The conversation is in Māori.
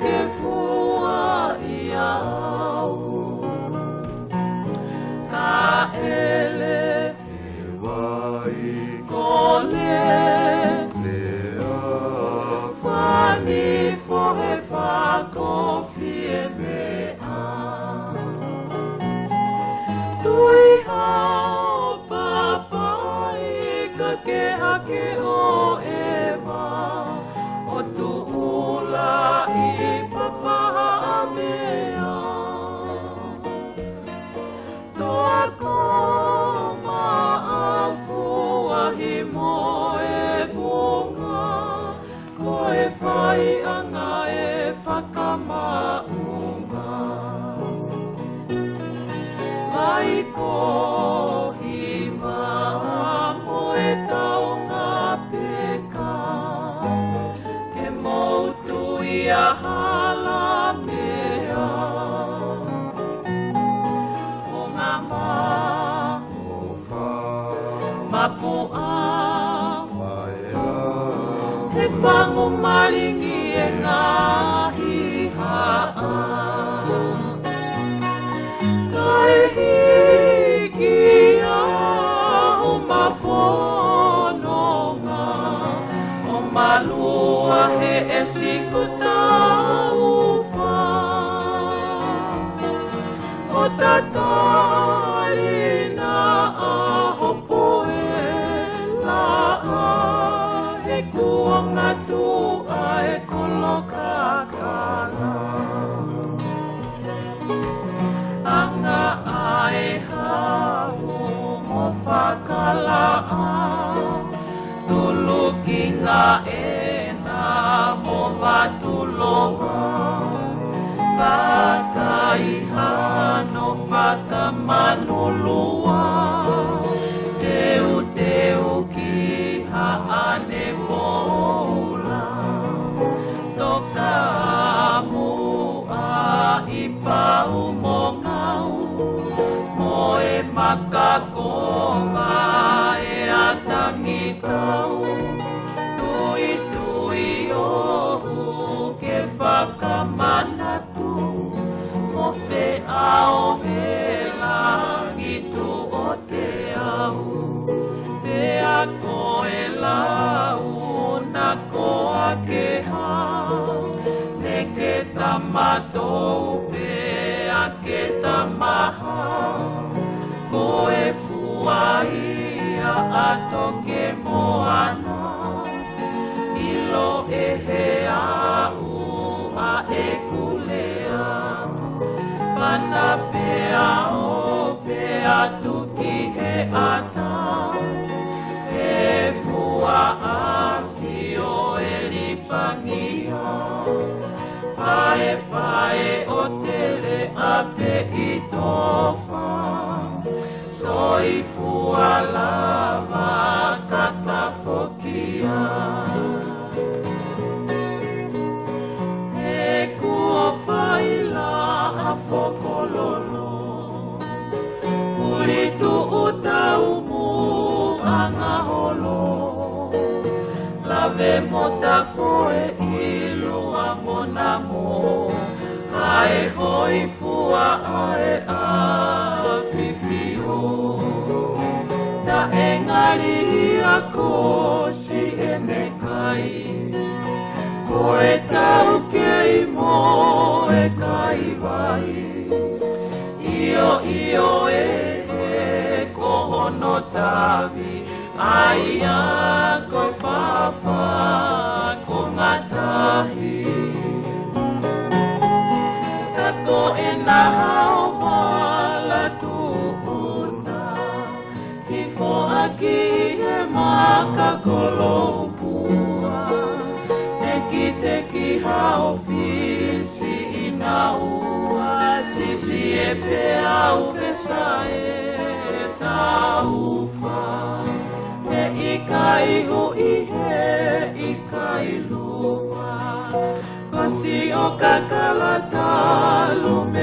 ke fua iau ka ele wai kole lea fani fohe fa kofie me a tui hao papai ka ke hake o ema o tu ula i papaha a mea toa ko maafuahi mo e bunga ko e whai ana e whakamaunga mai ko hima mo e taonga peka ke moutu ia hala mea whongama ofa mapua maea he whangu maringi e ngahi haa kai hiki a o mawhanonga o malua he e sikuta uwha o tatarina a hopo e la a he kuanga tu ai koloka kala anga ai hau mo whakalaa tulu ki ngā ena mo watuloa Pakai hano whakamanulua Teu teu ki haane moula Toka mua i pau mo ngau Mo e makakonga e atangi tau Tui tui ohu ke whakamanatu Mo te ao he langi tu o te au Pea ko e lau na koa ke hao Ne ke tamatou pea ke tamaha Ko e fuaia ato ke moana Ilo e he au a e kulea Pana pea o pea tuki he ata He fua asi o e lifangia Pae pae o tele ape i tofa Soi fua lava katafokia He kua whaila a whokololo Uritu utau mu angaholo Lave mota foe ilua monamo Ai hoi fua ai a fifio Na engari a kosi e me kai Ko e tau kei mo e kai vai Io e kohono tavi Ai a koe whawha ko ngatahi Tako e na hao mala tuhuna I fo aki he maka kolopua Te ki hao fisi ina ua Sisi e pe au pesa e taufa Me ikai hu i he ikai lua si o kakalata lume